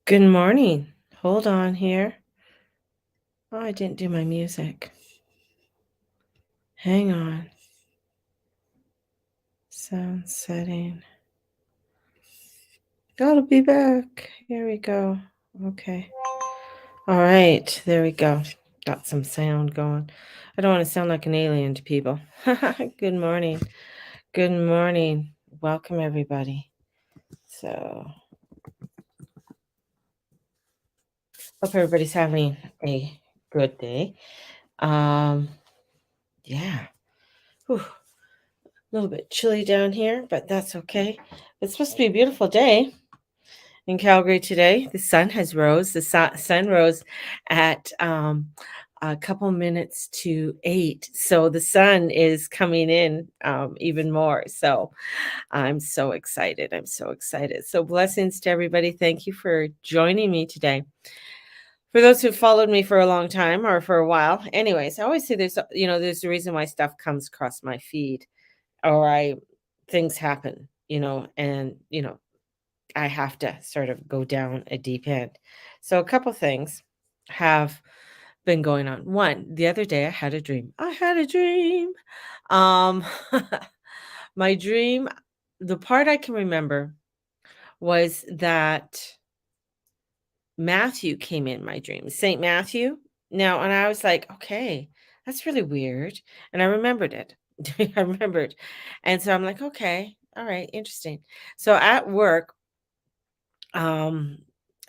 Good morning. Hold on here. Oh, I didn't do my music. Hang on. Sound setting. Gotta be back. Here we go. Okay. All right. There we go. Got some sound going. I don't want to sound like an alien to people. Good morning. Good morning. Welcome, everybody. So, hope everybody's having a good day. Um, yeah. Whew. A little bit chilly down here, but that's okay. It's supposed to be a beautiful day in Calgary today. The sun has rose. The sun rose at a couple minutes to 8. So the sun is coming in even more. So I'm so excited. I'm so excited. So blessings to everybody. Thank you for joining me today. For those who followed me for a long time or for a while, anyways, I always say there's a reason why stuff comes across my feed or I things happen, and I have to sort of go down a deep end. So a couple things have been going on. One, the other day I had a dream. I had a dream. Um my dream, the part I can remember was that Matthew came in my dream. Saint Matthew. Now, and I was like, okay, that's really weird. And I remembered it. I remembered. And so I'm like, okay, all right, interesting. So at work, um,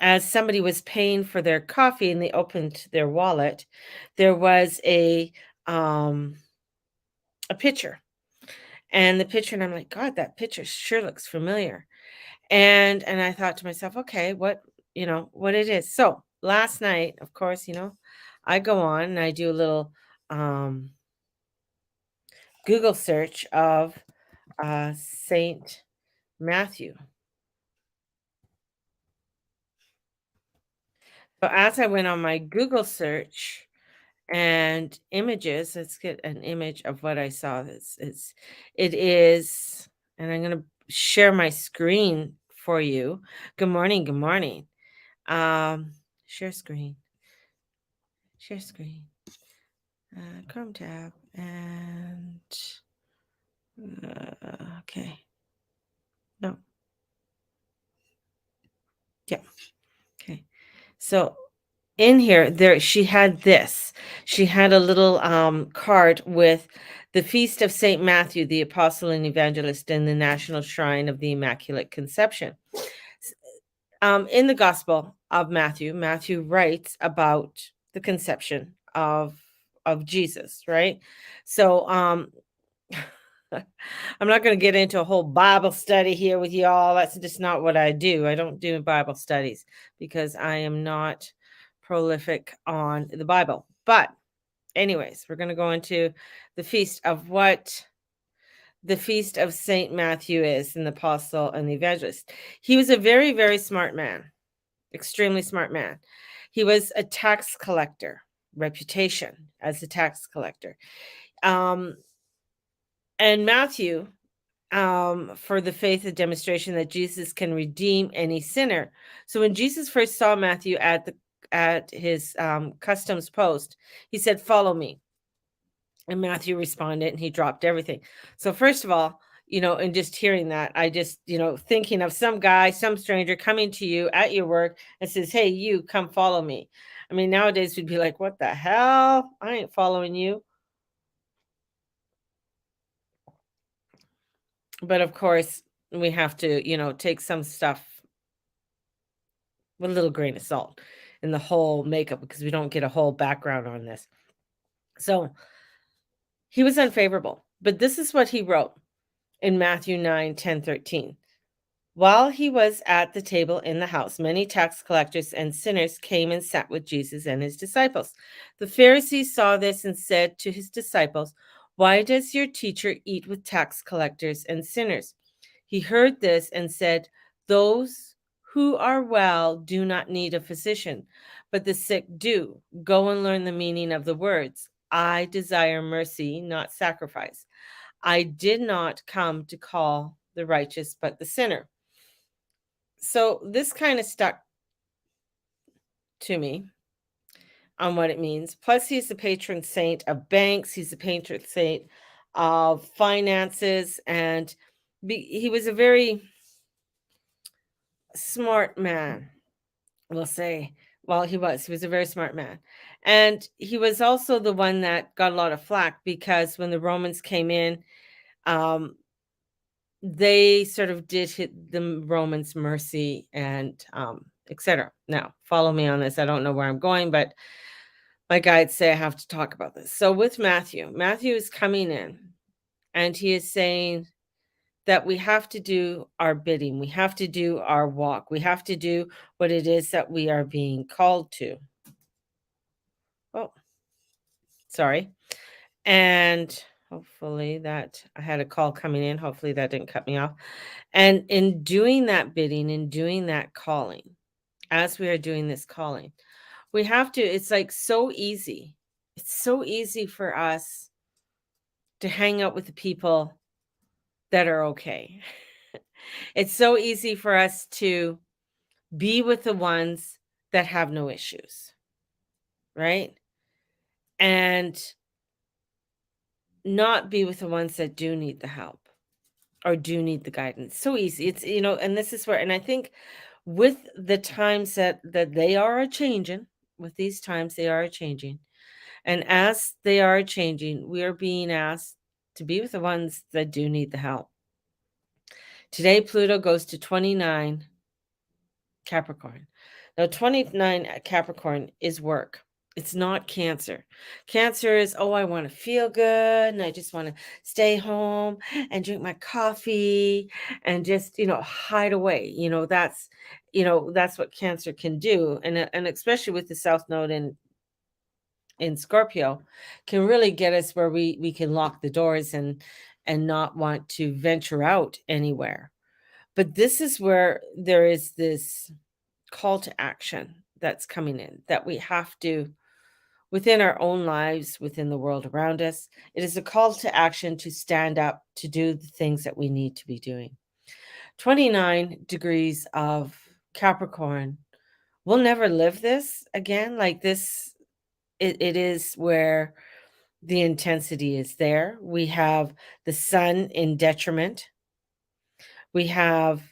as somebody was paying for their coffee and they opened their wallet, there was a picture. And the picture, and I'm like, God, that picture sure looks familiar. And I thought to myself, okay, what it is. So last night, of course, I go on and I do a little um Google search of Saint Matthew. So as I went on my Google search and images, let's get an image of what I saw. It is, and I'm gonna share my screen for you. Good morning, good morning. Um, share screen, share screen, Chrome tab, and okay, no, yeah, okay. So in here, there she had this. She had a little card with the feast of Saint Matthew, the apostle and evangelist, in the National Shrine of the Immaculate Conception. S- in the Gospel of Matthew, Matthew writes about the conception of Jesus, right? So I'm not going to get into a whole Bible study here with y'all. That's just not what I do. I don't do Bible studies because I am not prolific on the Bible. But, anyways, we're going to go into the feast of what the feast of Saint Matthew is, and the apostle and the evangelist. He was a very, very smart man, extremely smart man. He was a tax collector, reputation as a tax collector. Um, and Matthew, for the faith and demonstration that Jesus can redeem any sinner. So when Jesus first saw Matthew at his customs post, he said, "Follow me." And Matthew responded, and he dropped everything. So first of all, and just hearing that, I just, thinking of some guy, some stranger coming to you at your work and says, "Hey, you come follow me." I mean, nowadays we'd be like, "What the hell? I ain't following you." But of course, we have to, take some stuff with a little grain of salt in the whole makeup because we don't get a whole background on this. So he was unfavorable. But this is what he wrote in Matthew 9, 10, 13. While he was at the table in the house, many tax collectors and sinners came and sat with Jesus and his disciples. The Pharisees saw this and said to his disciples, "Why does your teacher eat with tax collectors and sinners?" He heard this and said, "Those who are well do not need a physician, but the sick do. Go and learn the meaning of the words. I desire mercy, not sacrifice. I did not come to call the righteous, but the sinner." So this kind of stuck to me on what it means. Plus, he's the patron saint of banks. He's the patron saint of finances, and he was a very smart man. We'll say. Well, he was a very smart man, and he was also the one that got a lot of flack because when the Romans came in, um, they sort of did hit the Romans mercy and etc. Now, follow me on this. I don't know where I'm going, but my guides say I have to talk about this. So with Matthew, Matthew is coming in and he is saying that we have to do our bidding. We have to do our walk. We have to do what it is that we are being called to. Oh, sorry. And hopefully that I had a call coming in. Hopefully that didn't cut me off. And in doing that bidding, in doing that calling, as we are doing this calling, we have to, it's like so easy. It's so easy for us to hang out with the people that are okay. It's so easy for us to be with the ones that have no issues, right? And not be with the ones that do need the help or do need the guidance. So easy. It's, and this is where, and I think with the times that they are a changing, with these times they are a changing. And as they are changing, we are being asked to be with the ones that do need the help. Today, Pluto goes to 29 Capricorn. Now, 29 Capricorn is work. It's not Cancer. Cancer is, oh, I want to feel good and I just want to stay home and drink my coffee and just, hide away. That's what Cancer can do. And especially with the South Node in Scorpio, can really get us where we can lock the doors and not want to venture out anywhere. But this is where there is this call to action that's coming in that we have to, within our own lives, within the world around us. It is a call to action to stand up, to do the things that we need to be doing. 29 degrees of Capricorn. We'll never live this again. Like this, it is where the intensity is there. We have the sun in detriment. We have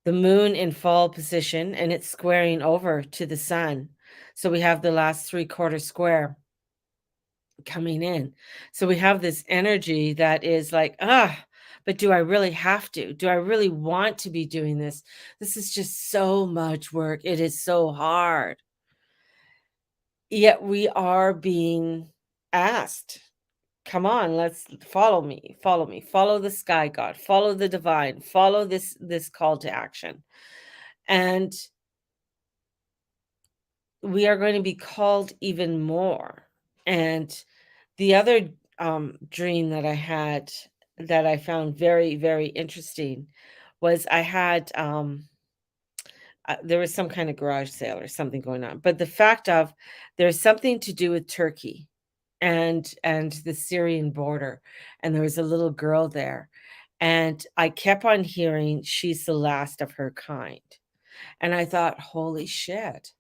the moon in fall position and it's squaring over to the sun. So we have the last 3/4 square coming in. So we have this energy that is like, but do I really have to? Do I really want to be doing this? This is just so much work. It is so hard. Yet we are being asked, come on, let's follow me, follow the sky god, follow the divine, follow this call to action. And we are going to be called even more. And the other dream that I had that I found very, very interesting was I had there was some kind of garage sale or something going on. But the fact of there's something to do with Turkey and the Syrian border, and there was a little girl there. And I kept on hearing she's the last of her kind. And I thought, holy shit.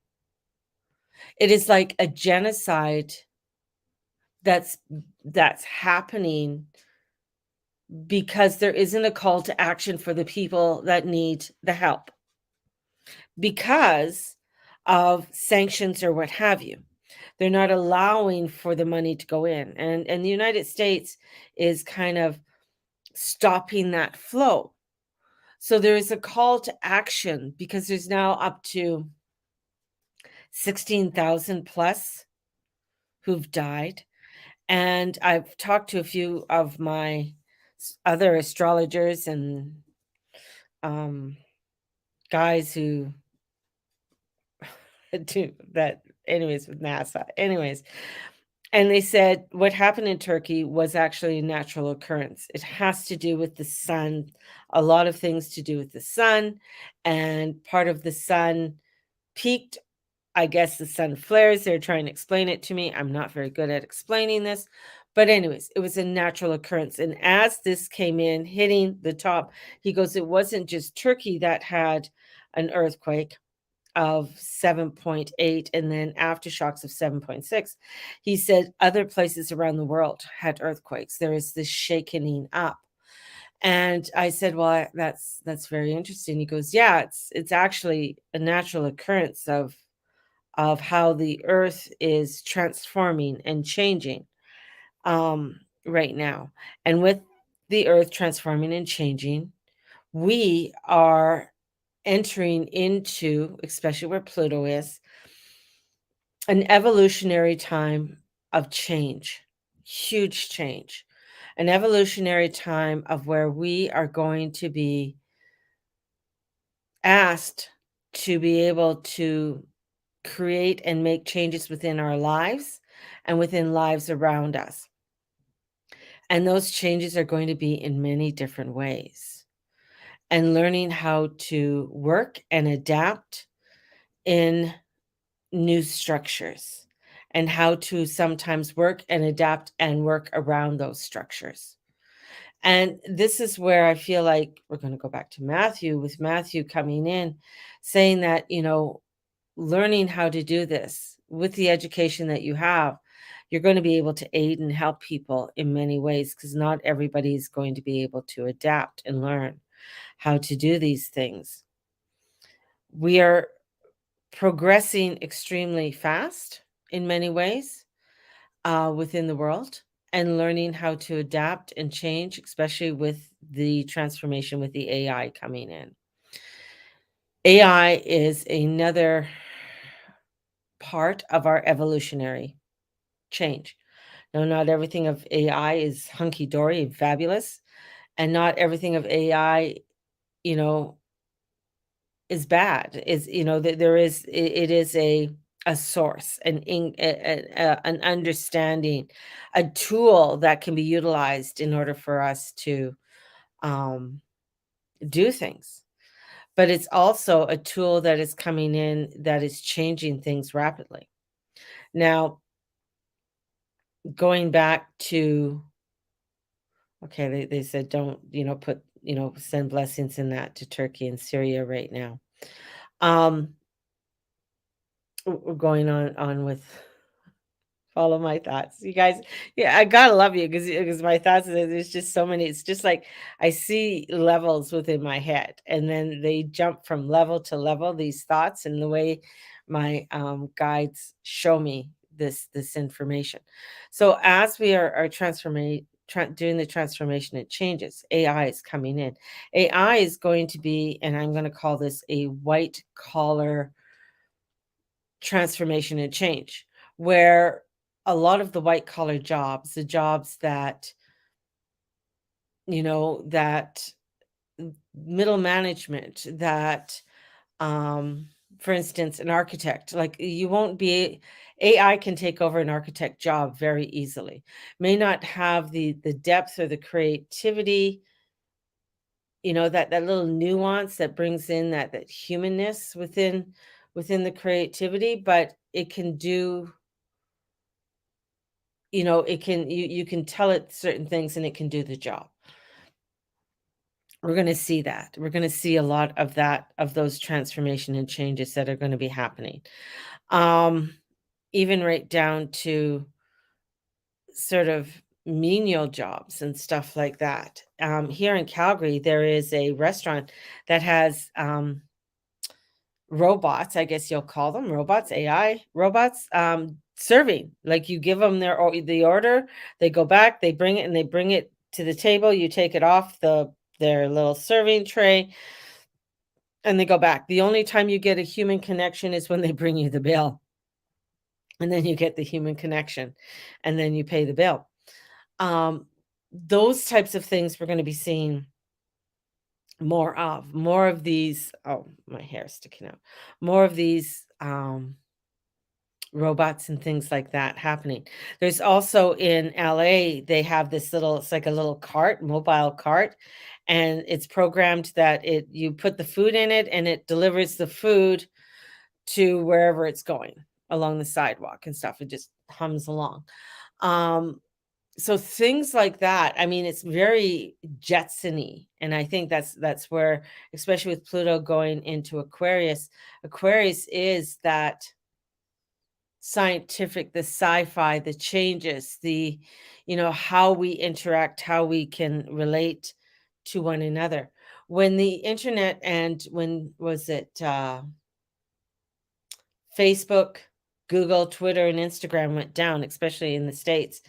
It is like a genocide that's happening because there isn't a call to action for the people that need the help because of sanctions or what have you. They're not allowing for the money to go in. And the United States is kind of stopping that flow. So there is a call to action because there's now up to 16,000 plus who've died. And I've talked to a few of my other astrologers and guys who do that, anyways, with NASA. Anyways, and they said what happened in Turkey was actually a natural occurrence. It has to do with the sun, a lot of things to do with the sun, and part of the sun peaked. I guess the sun flares. They're trying to explain it to me. I'm not very good at explaining this. But anyways, it was a natural occurrence. And as this came in, hitting the top, he goes, it wasn't just Turkey that had an earthquake. of 7.8 and then aftershocks of 7.6. He said other places around the world had earthquakes. There is this shaking up. And I said, "Well, that's very interesting." He goes, "Yeah, it's actually a natural occurrence of how the earth is transforming and changing right now. And with the earth transforming and changing, we are entering into, especially where Pluto is, an evolutionary time of change, huge change, an evolutionary time of where we are going to be asked to be able to create and make changes within our lives and within lives around us. And those changes are going to be in many different ways. And learning how to work and adapt in new structures and how to sometimes work and adapt and work around those structures. And this is where I feel like we're going to go back to Matthew, with Matthew coming in saying that, learning how to do this with the education that you have, you're going to be able to aid and help people in many ways, because not everybody is going to be able to adapt and learn how to do these things. We are progressing extremely fast in many ways within the world, and learning how to adapt and change, especially with the transformation with the AI coming in. AI is another part of our evolutionary change. No, not everything of AI is hunky dory and fabulous, and not everything of AI, you know, is bad. Is there is it is a source, an understanding, a tool that can be utilized in order for us to um, do things. But it's also a tool that is coming in that is changing things rapidly. Now, going back to, okay, they said don't, put, send blessings in that to Turkey and Syria right now. Um, we're going on with follow my thoughts. You guys, yeah, I gotta love you because my thoughts, there's just so many. It's just like I see levels within my head, and then they jump from level to level, these thoughts, and the way my guides show me this information. So as we are transforming, doing the transformation and changes, AI is coming in. AI is going to be, and I'm going to call this a white collar transformation and change, where a lot of the white collar jobs, the jobs that, that middle management, that, um, for instance, an architect, like you won't be, AI can take over an architect job very easily. May not have the depth or the creativity, that little nuance that brings in that humanness within the creativity, but it can do, it can, you can tell it certain things and it can do the job. We're gonna see that. We're gonna see a lot of that, of those transformation and changes that are gonna be happening. Um, Even right down to sort of menial jobs and stuff like that. Here in Calgary, there is a restaurant that has, robots, I guess you'll call them robots, AI robots, serving. Like you give them the order, they go back, they bring it, and they bring it to the table. You take it off their little serving tray, and they go back. The only time you get a human connection is when they bring you the bill, and then you get the human connection, and then you pay the bill. Um, those types of things we're going to be seeing more of these. Oh, my hair's sticking out. More of these. Robots and things like that happening. There's also in LA, they have this little, it's like a little cart, mobile cart, and it's programmed that you put the food in it and it delivers the food to wherever it's going along the sidewalk and stuff. It just hums along. Um, So things like that, I mean, it's very Jetsony, and I think that's where, especially with Pluto going into Aquarius, Aquarius is that scientific, the sci-fi, the changes, the, how we interact, how we can relate to one another. When the internet and when was it Facebook, Google, Twitter, and Instagram went down, especially in the States,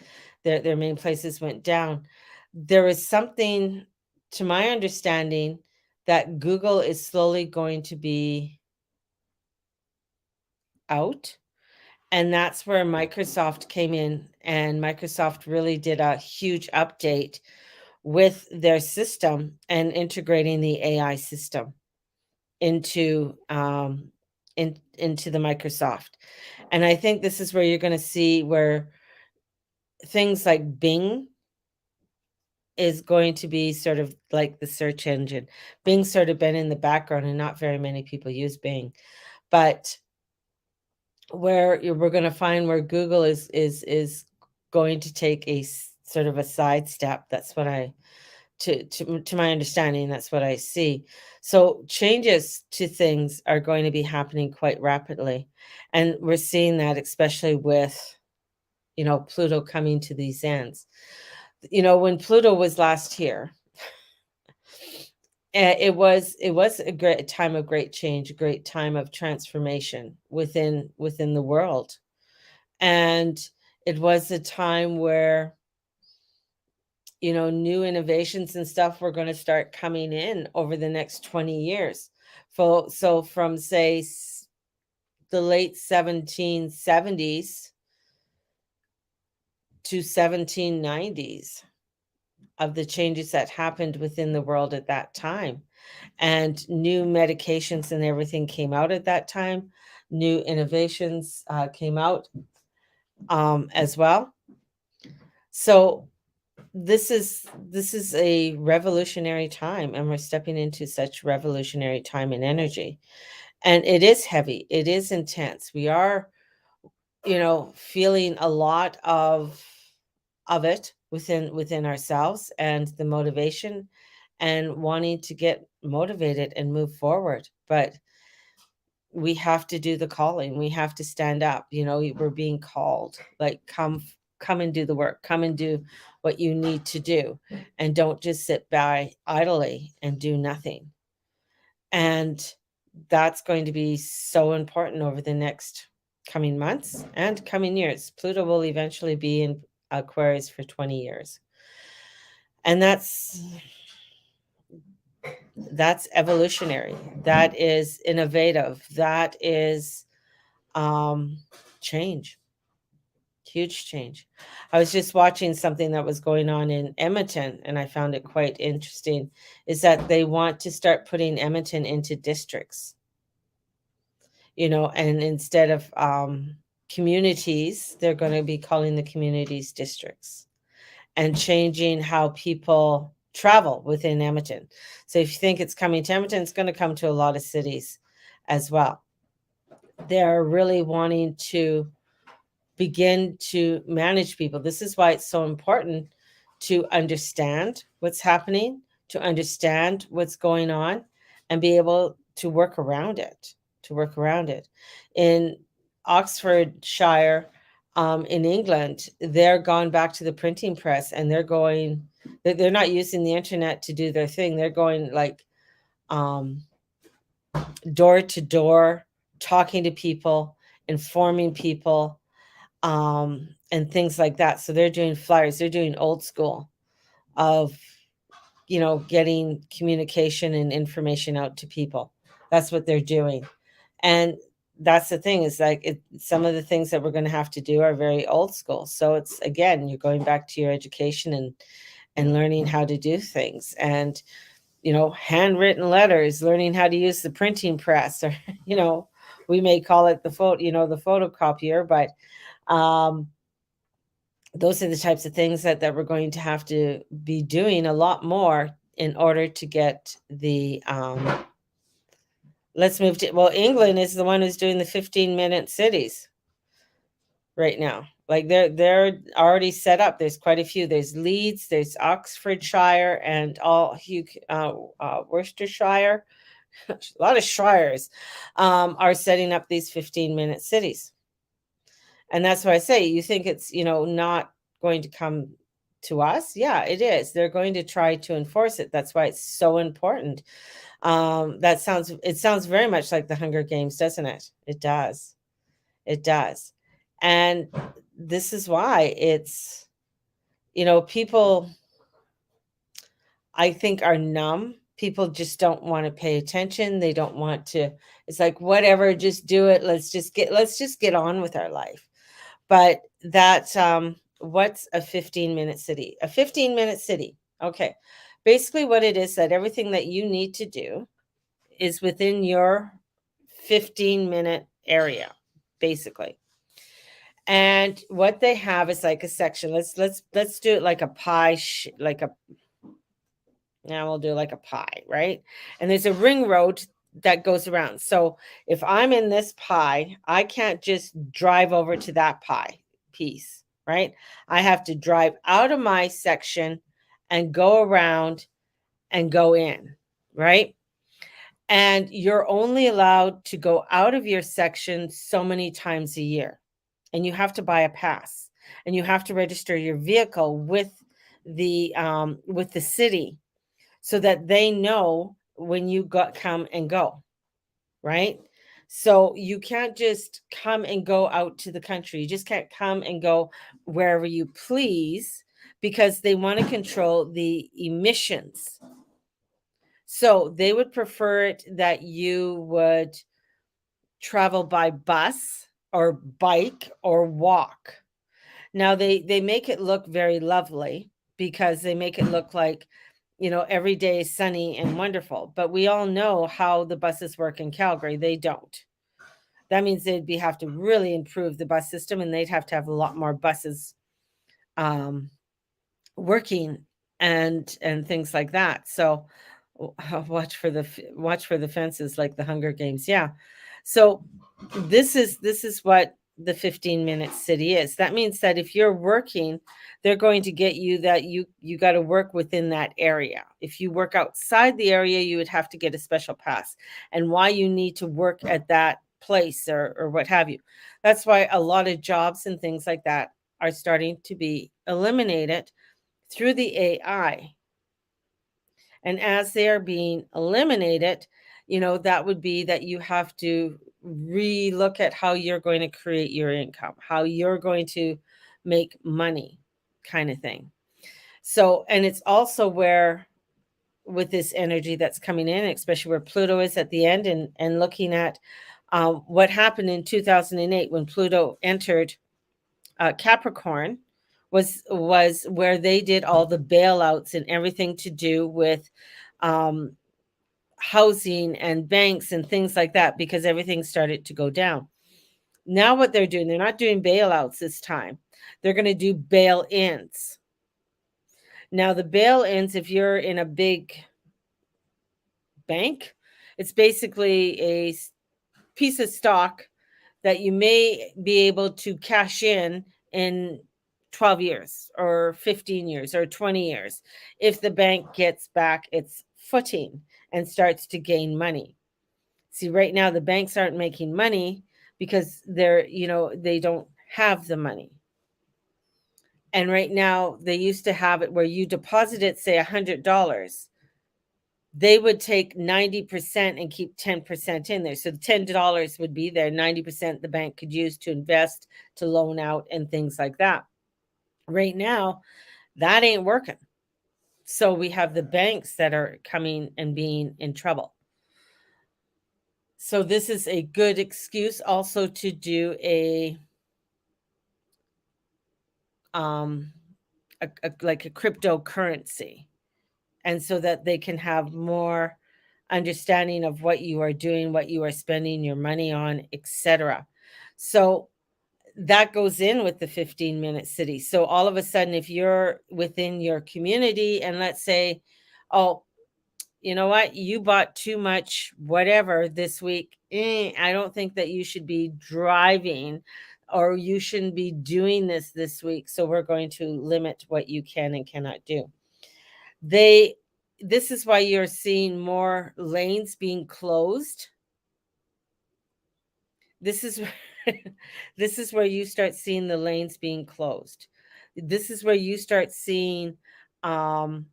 their main places went down. There was something, to my understanding, that Google is slowly going to be out. And that's where Microsoft came in, and Microsoft really did a huge update with their system and integrating the AI system into into the Microsoft. And I think this is where you're going to see where things like Bing is going to be sort of like the search engine. Bing's sort of been in the background and not very many people use Bing. But where we're going to find where Google is going to take a sort of a sidestep. That's what I to my understanding, that's what I see. So changes to things are going to be happening quite rapidly, and we're seeing that especially with Pluto coming to these ends. When Pluto was last here, it was a great time of great change, a great time of transformation within the world. And it was a time where, new innovations and stuff were going to start coming in over the next 20 years. So from, say, the late 1770s to 1790s, of the changes that happened within the world at that time. And new medications and everything came out at that time. New innovations came out as well. So this is a revolutionary time, and we're stepping into such revolutionary time and energy. And it is heavy. It is intense. We are, feeling a lot of it within ourselves, and the motivation and wanting to get motivated and move forward. But we have to do the calling. We have to stand up. We're being called, like, come and do the work. Come and do what you need to do, and don't just sit by idly and do nothing. And that's going to be so important over the next coming months and coming years. Pluto will eventually be in Aquarius for 20 years. And that's evolutionary. That is innovative. That is change. Huge change. I was just watching something that was going on in Edmonton, and I found it quite interesting, is that they want to start putting Edmonton into districts, and instead of communities, they're going to be calling the communities districts, and changing how people travel within Edmonton. So if you think it's coming to Edmonton, it's going to come to a lot of cities as well. They're really wanting to begin to manage people. This is why it's so important to understand what's happening, to understand what's going on, and be able to work around it, In Oxfordshire, in England, they're gone back to the printing press, and they're not using the internet to do their thing. They're going, like, door to door, talking to people, informing people, and things like that. So they're doing flyers. They're doing old school of, getting communication and information out to people. That's what they're doing. And that's the thing, is like, some of the things that we're going to have to do are very old school. So it's, again, you're going back to your education and learning how to do things, and, handwritten letters, learning how to use the printing press, or, we may call it the photocopier, but those are the types of things that we're going to have to be doing a lot more in order to get the let's move to, well, England is the one who's doing the 15-minute cities. right now. Like they're already set up. There's quite a few. There's Leeds, there's Oxfordshire, and Worcestershire. A lot of shires are setting up these 15-minute cities. And that's why I say, you think it's, not going to come to us? Yeah, it is. They're going to try to enforce it. That's why it's so important. It sounds very much like the Hunger Games, doesn't it? It does. It does. And this is why people, I think, are numb. People just don't want to pay attention. They don't want to, it's like, whatever, just do it. Let's just get on with our life. But what's a 15-minute city? A 15-minute city. Okay. Basically what it is, that everything that you need to do is within your 15-minute area, basically. And what they have is like a section. Let's do it like a pie, now we'll do like a pie, right? And there's a ring road that goes around. So if I'm in this pie, I can't just drive over to that pie piece, right? I have to drive out of my section and go around and go in, right? And you're only allowed to go out of your section so many times a year. And you have to buy a pass, and you have to register your vehicle with the city, so that they know when you come and go, right? So you can't just come and go out to the country. You just can't come and go wherever you please, because they want to control the emissions. So they would prefer it that you would travel by bus or bike or walk. Now they make it look very lovely, because they make it look like, every day is sunny and wonderful. But we all know how the buses work in Calgary. They don't. That means have to really improve the bus system, and they'd have to have a lot more buses um, working, and things like that. So watch for the fences, like the Hunger Games. Yeah. So this is what the 15-minute city is. That means that if you're working, they're going to get you that you got to work within that area. If you work outside the area, you would have to get a special pass. And why you need to work at that place, or what have you. That's why a lot of jobs and things like that are starting to be eliminated through the AI. And as they are being eliminated, that would be that you have to re-look at how you're going to create your income, how you're going to make money, kind of thing. So, and it's also where, with this energy that's coming in, especially where Pluto is at the end, and looking at what happened in 2008 when Pluto entered Capricorn, was where they did all the bailouts and everything to do with um, housing and banks and things like that, because everything started to go down. Now what they're doing, they're not doing bailouts this time. They're going to do bail-ins. Now the bail-ins, if you're in a big bank, it's basically a piece of stock that you may be able to cash in 12 years or 15 years or 20 years, if the bank gets back its footing and starts to gain money. See, right now the banks aren't making money because they don't have the money. And right now they used to have it where you deposited, say, $100. They would take 90% and keep 10% in there. So the $10 would be there. 90% the bank could use to invest, to loan out, and things like that. Right now, that ain't working. So we have the banks that are coming and being in trouble. So this is a good excuse also to do like a cryptocurrency, and so that they can have more understanding of what you are doing, what you are spending your money on, etc. So that goes in with the 15-minute city. So all of a sudden, if you're within your community, and let's say, oh, you know what, you bought too much whatever this week, I don't think that you should be driving or you shouldn't be doing this week, so we're going to limit what you can and cannot do. This is why you're seeing more lanes being closed. This is this is where you start seeing the lanes being closed. This is where you start seeing um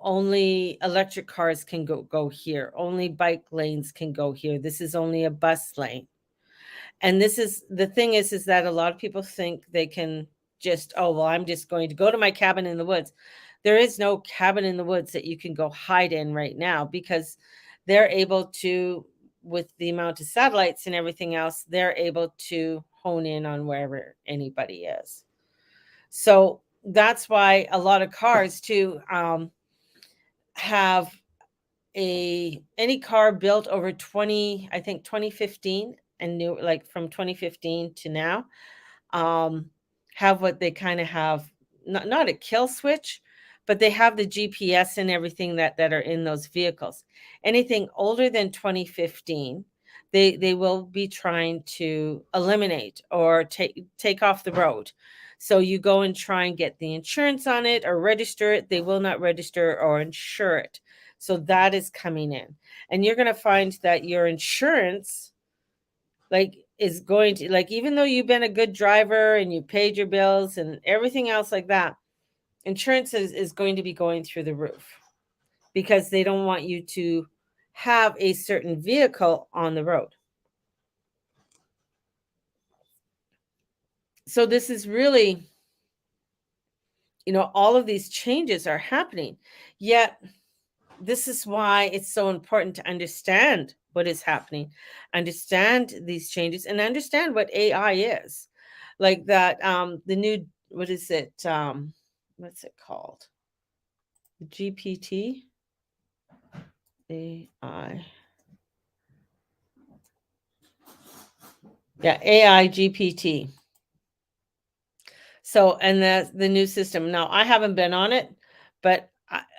only electric cars can go here. Only bike lanes can go here. This is only a bus lane. And this is the thing is that a lot of people think they can just, oh, well, I'm just going to go to my cabin in the woods. There is no cabin in the woods that you can go hide in right now, because they're able to, with the amount of satellites and everything else, they're able to hone in on wherever anybody is. So that's why a lot of cars too have any car built over 2015 and new, like from 2015 to now, um have what they kind of have, not a kill switch, but they have the GPS and everything that are in those vehicles. Anything older than 2015, they will be trying to eliminate or take off the road. So you go and try and get the insurance on it or register it, they will not register or insure it. So that is coming in. And you're going to find that your insurance, like, is going to, like, even though you've been a good driver and you paid your bills and everything else like that, insurance is going to be going through the roof, because they don't want you to have a certain vehicle on the road. So this is really, all of these changes are happening. Yet this is why it's so important to understand what is happening, understand these changes, and understand what AI is. Like that, the new, what is it? What's it called? GPT? AI. Yeah, AI GPT. So, and the new system. Now, I haven't been on it, but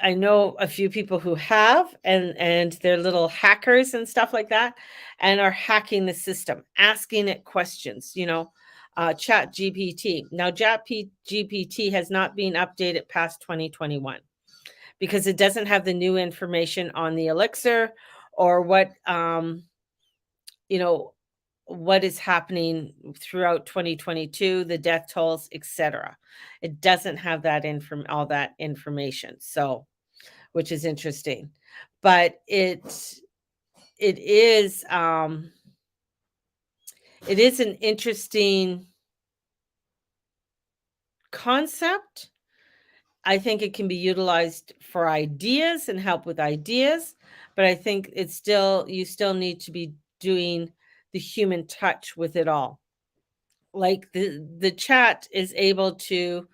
I know a few people who have, and they're little hackers and stuff like that, and are hacking the system, asking it questions. Chat GPT. Now, Chat GPT has not been updated past 2021, because it doesn't have the new information on the elixir, or you know what is happening throughout 2022, the death tolls, etc. It doesn't have all that information. So, which is interesting. But it is it is an interesting concept. I think it can be utilized for ideas and help with ideas, but I think you still need to be doing the human touch with it all. Like the chat is able to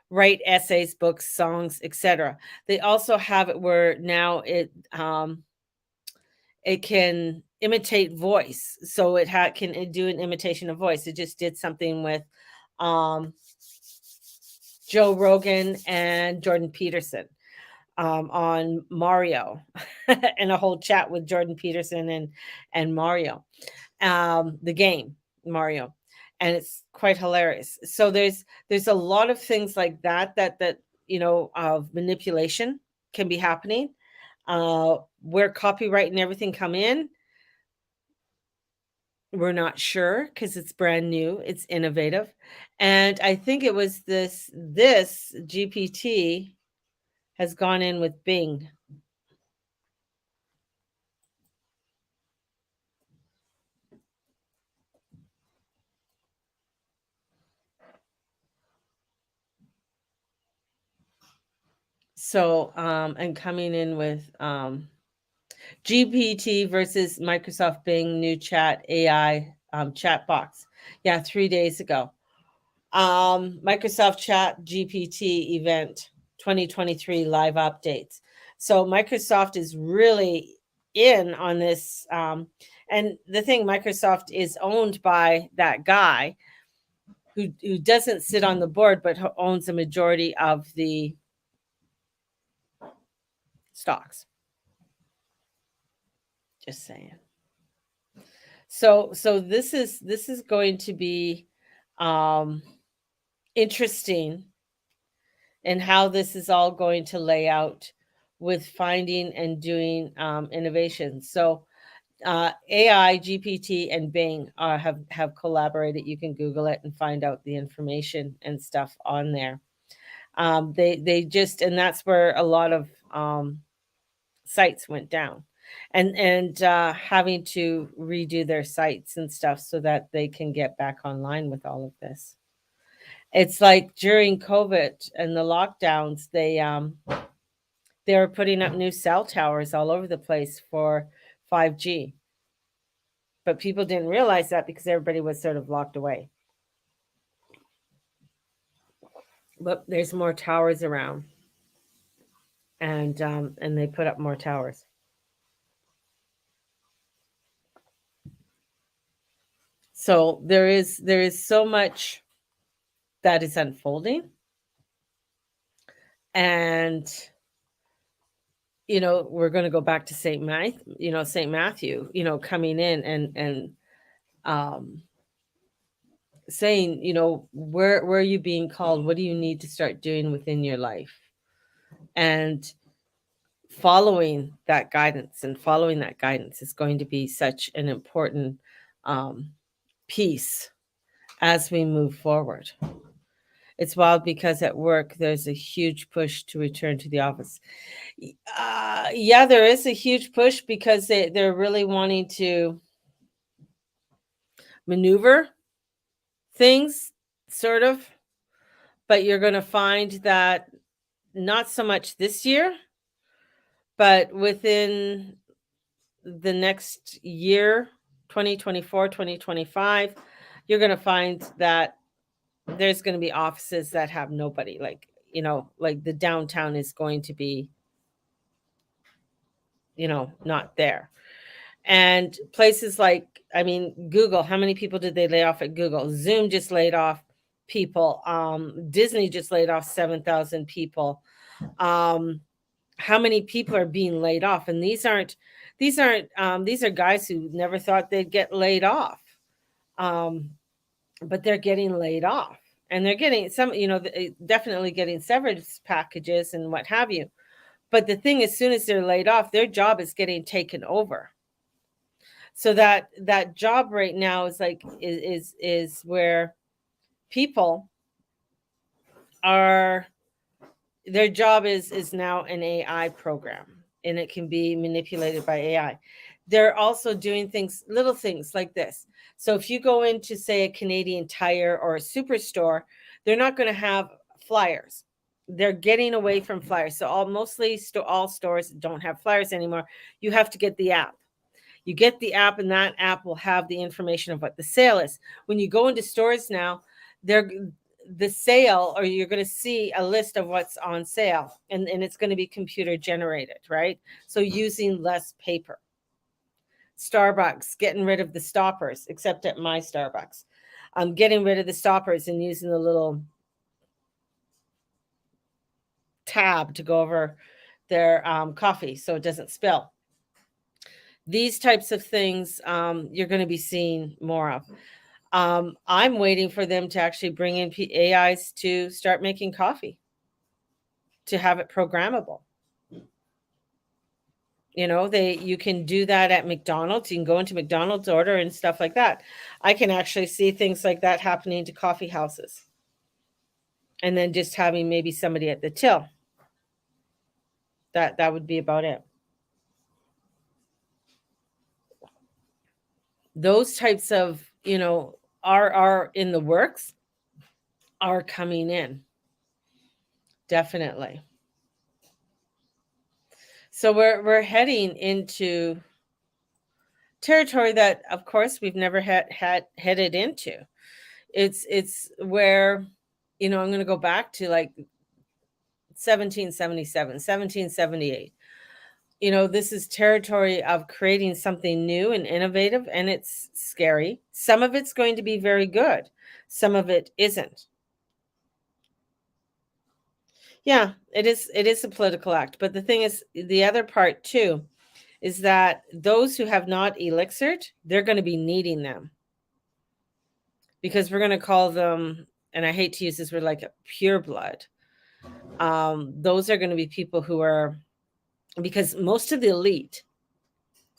write essays, books, songs, etc. They also have it where now it can imitate voice, so it can do an imitation of voice. It just did something with um, Joe Rogan and Jordan Peterson on Mario, and a whole chat with Jordan Peterson and Mario, the game Mario, and it's quite hilarious. So there's a lot of things like that of manipulation can be happening. Where copyright and everything come in, we're not sure, because it's brand new, it's innovative, and I think it was this GPT has gone in with Bing. So, and coming in with GPT versus Microsoft Bing new chat AI chat box. Yeah, 3 days ago. Microsoft Chat GPT event 2023 live updates. So Microsoft is really in on this. And the thing, Microsoft is owned by that guy who doesn't sit on the board, but owns a majority of the stocks. Just saying. So this is going to be um interesting in how this is all going to lay out with finding and doing innovations. So AI, GPT, and Bing have collaborated. You can Google it and find out the information and stuff on there. They just, and that's where a lot of sites went down, and having to redo their sites and stuff so that they can get back online with all of this. It's like during COVID and the lockdowns, they were putting up new cell towers all over the place for 5G, but people didn't realize that because everybody was sort of locked away. But there's more towers around, and they put up more towers. So there is so much that is unfolding, and we're going to go back to Saint Matthew, coming in and um saying, where are you being called? What do you need to start doing within your life? And following that guidance is going to be such an important um, piece as we move forward. It's wild because at work there's a huge push to return to the office. Yeah, there is a huge push because they're really wanting to maneuver things, sort of. But you're going to find that not so much this year, but within the next year, 2024, 2025, you're going to find that there's going to be offices that have nobody. Like the downtown is going to be, not there. And places like, I mean, Google, how many people did they lay off at Google? Zoom just laid off people. Disney just laid off 7,000 people. How many people are being laid off? And these are guys who never thought they'd get laid off. But they're getting laid off, and they're getting some, definitely getting severance packages and what have you. But the thing, as soon as they're laid off, their job is getting taken over. So that job right now is like is where people are, their job is now an AI program, and it can be manipulated by AI. They're also doing little things like this. So if you go into, say, a Canadian Tire or a superstore, they're not going to have flyers. They're getting away from flyers. So all stores don't have flyers anymore. You have to get the app. You get the app, and that app will have the information of what the sale is. When you go into stores now, they're the sale, or you're going to see a list of what's on sale, and it's going to be computer generated, right? So using less paper. Starbucks getting rid of the stoppers, except at my Starbucks. I'm getting rid of the stoppers and using the little tab to go over their coffee so it doesn't spill. These types of things you're going to be seeing more of. I'm waiting for them to actually bring in AIs to start making coffee, to have it programmable. You can do that at McDonald's. You can go into McDonald's order and stuff like that. I can actually see things like that happening to coffee houses. And then just having maybe somebody at the till. That would be about it. Those types of, are in the works, are coming in. Definitely. So we're heading into territory that, of course, we've never had headed into. It's where, I'm going to go back to like 1777, 1778. This is territory of creating something new and innovative, and it's scary. Some of it's going to be very good. Some of it isn't. Yeah, it is a political act. But the thing is, the other part too is that those who have not elixired, they're going to be needing them, because we're going to call them, and I hate to use this word, like pure blood. Those are going to be people who are, because most of the elite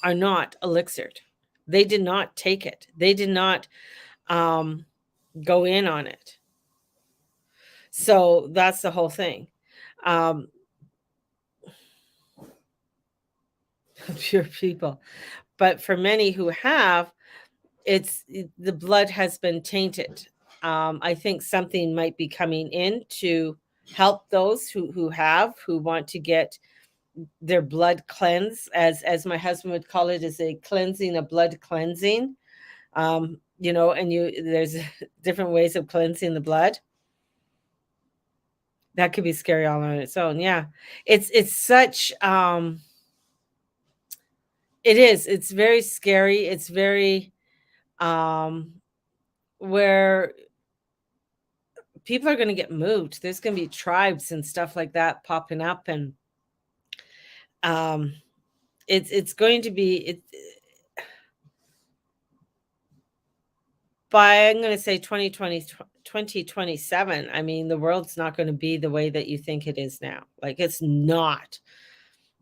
are not elixired. They did not take it. They did not go in on it. So that's the whole thing. Pure people. But for many who have, it's the blood has been tainted. I think something might be coming in to help those who want to get their blood cleansed, as my husband would call it, is a cleansing, a blood cleansing. And there's different ways of cleansing the blood. That could be scary all on its own. Yeah. It's such it's very scary. It's very where people are going to get moved. There's going to be tribes and stuff like that popping up, and it's going to be by, I'm going to say 2027. I mean, the world's not going to be the way that you think it is now. Like, it's not.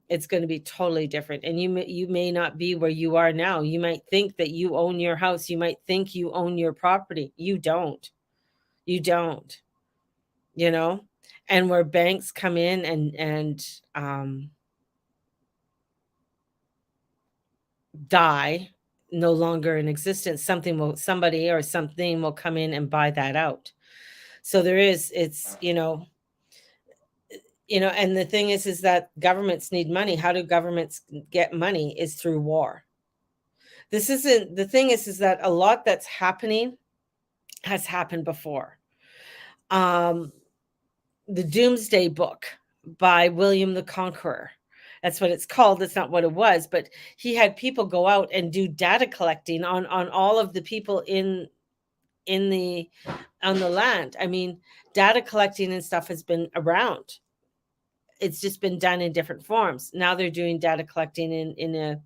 It's going to be totally different, and you may not be where you are now. You might think that you own your house. You might think you own your property. You don't. And where banks come in and die, no longer in existence, somebody or something will come in and buy that out. So and the thing is that governments need money. How do governments get money? Is through war. This isn't the thing is that a lot that's happening has happened before. The Doomsday Book by William the Conqueror. That's what it's called. That's not what it was, but he had people go out and do data collecting on all of the people on the land. I mean, data collecting and stuff has been around. It's just been done in different forms. Now they're doing data collecting in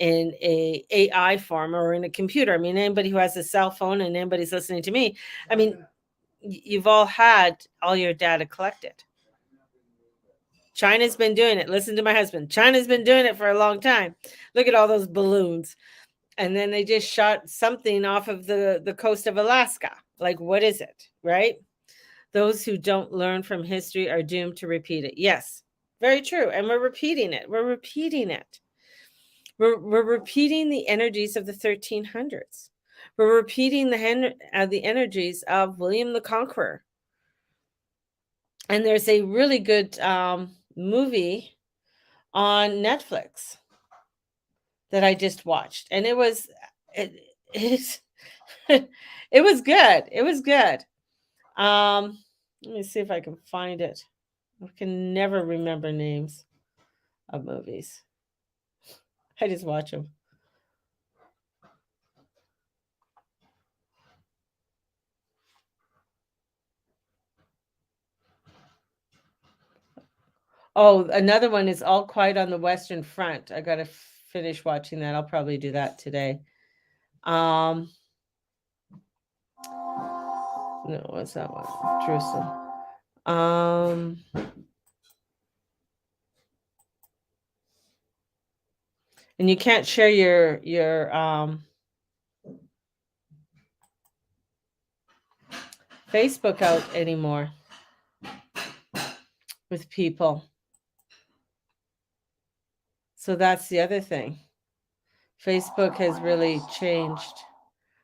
a AI form or in a computer. I mean, anybody who has a cell phone and anybody's listening to me, I mean, you've all had all your data collected. China's been doing it. Listen to my husband. China's been doing it for a long time. Look at all those balloons. And then they just shot something off of the coast of Alaska. Like, what is it, right? Those who don't learn from history are doomed to repeat it. Yes, very true. And we're repeating it. We're repeating it. We're repeating the energies of the 1300s. We're repeating the energies of William the Conqueror. And there's a really good movie on Netflix that I just watched, and it was it was good. It was good. Let me see if I can find it. I can never remember names of movies. I just watch them. Oh, another one is All Quiet on the Western Front. I got to finish watching that. I'll probably do that today. No, what's that one? Jerusalem. And you can't share your Facebook out anymore with people. So that's the other thing. Facebook has really changed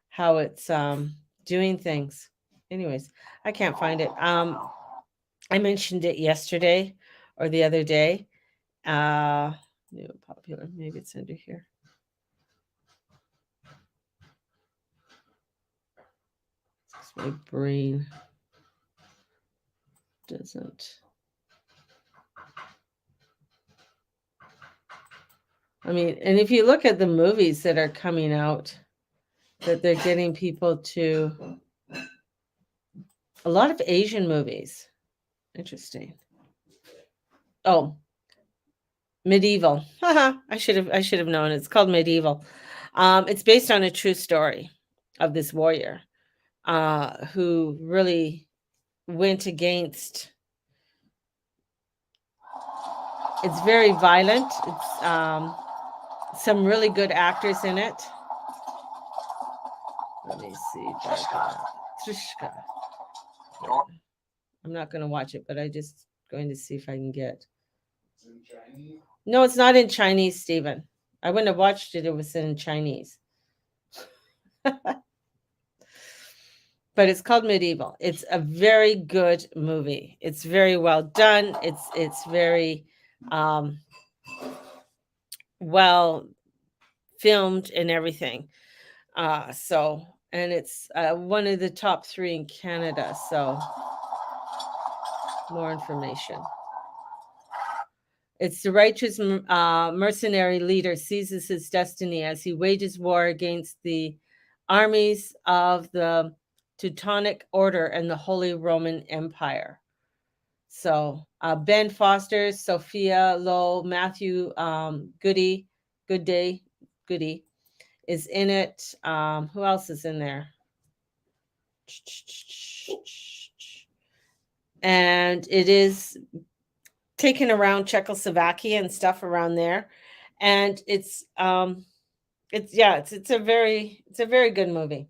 how it's doing things. Anyways, I can't find it. I mentioned it yesterday or the other day. New and popular. Maybe it's under here. My brain doesn't. I mean, and if you look at the movies that are coming out, that they're getting people to, a lot of Asian movies. Interesting. Oh, Medieval. I should have known. It's called Medieval. It's based on a true story of this warrior who really went against. It's very violent. It's some really good actors in it. Let me see. Trishka. I'm not going to watch it, but I just going to see if I can get. It's in Chinese. No, it's not in Chinese, Stephen. I wouldn't have watched it. It was in Chinese. But it's called Medieval. It's a very good movie. It's very well done. It's very well filmed and everything. And it's one of the top 3 in Canada. So more information. It's the righteous mercenary leader seizes his destiny as he wages war against the armies of the Teutonic Order and the Holy Roman Empire. So Ben Foster, Sophia Lowe, Matthew Goody is in it. Who else is in there? And it is taken around Czechoslovakia and stuff around there, and it's a very good movie.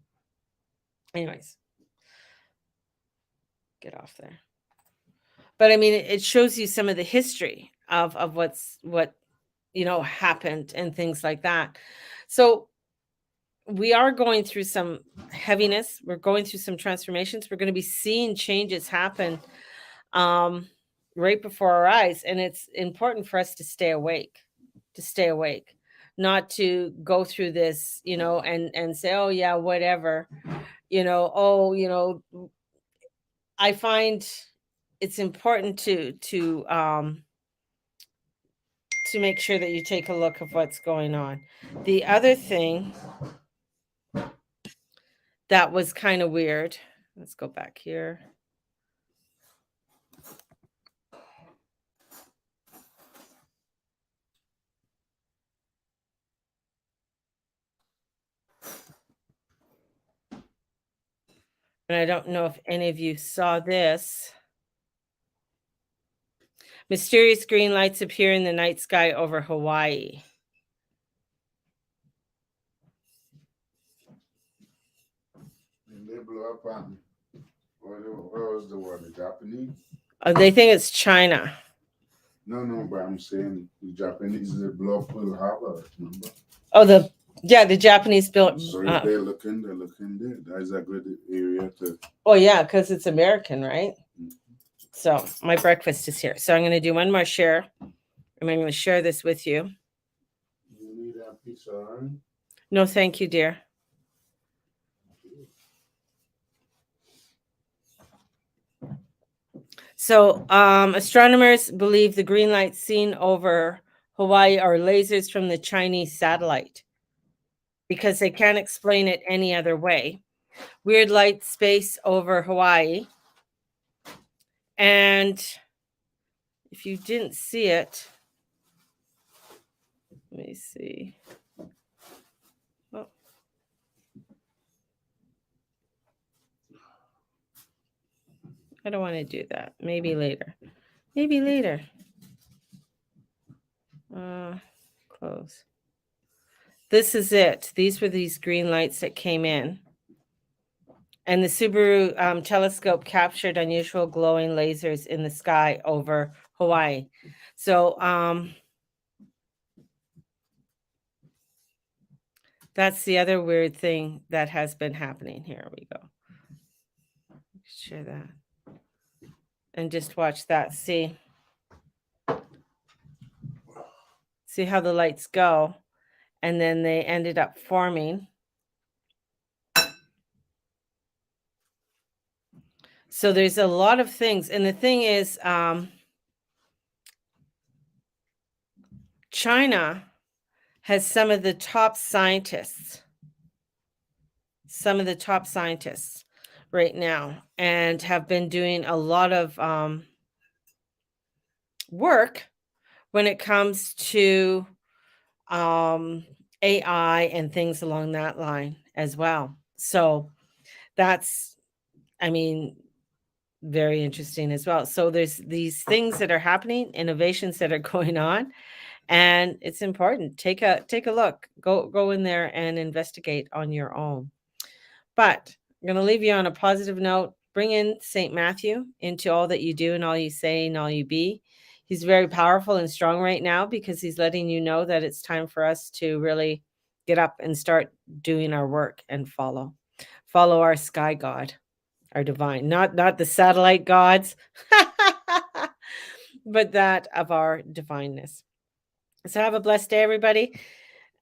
Anyways, get off there. But I mean, it shows you some of the history of what happened and things like that. So we are going through some heaviness. We're going through some transformations. We're going to be seeing changes happen right before our eyes. And it's important for us to stay awake, not to go through this, and say, oh yeah, whatever, I find it's important to make sure that you take a look of what's going on. The other thing that was kind of weird, let's go back here. And I don't know if any of you saw this. Mysterious green lights appear in the night sky over Hawaii. And they blew up on where was the one? The Japanese? They think it's China. No, but I'm saying the Japanese they blow up Pearl Harbor, remember? Oh, the Japanese built. So if they're looking there. That is a good area to. Oh yeah, because it's American, right? Mm-hmm. So my breakfast is here. So I'm going to do one more share. And I'm going to share this with you. You need a piece of iron? No, thank you, dear. So astronomers believe the green lights seen over Hawaii are lasers from the Chinese satellite because they can't explain it any other way. Weird light space over Hawaii. And if you didn't see it, let me see. Oh. I don't want to do that. Maybe later. Close. This is it. These were these green lights that came in. And the Subaru telescope captured unusual glowing lasers in the sky over Hawaii. So that's the other weird thing that has been happening. Here we go. Share that. And just watch that. See how the lights go. And then they ended up forming. So there's a lot of things. And the thing is, China has some of the top scientists right now, and have been doing a lot of work when it comes to AI and things along that line as well. So that's, I mean, very interesting as well. So there's these things that are happening, innovations that are going on, and it's important. Take a look. Go in there and investigate on your own. But I'm going to leave you on a positive note. Bring in St. Matthew into all that you do and all you say and all you be. He's very powerful and strong right now because he's letting you know that it's time for us to really get up and start doing our work and follow our sky god, our divine, not the satellite gods, but that of our divineness. So have a blessed day, everybody.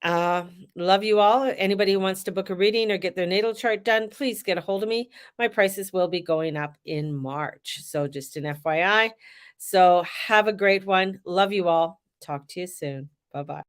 Love you all. Anybody who wants to book a reading or get their natal chart done, please get a hold of me. My prices will be going up in March. So just an FYI. So have a great one. Love you all. Talk to you soon. Bye-bye.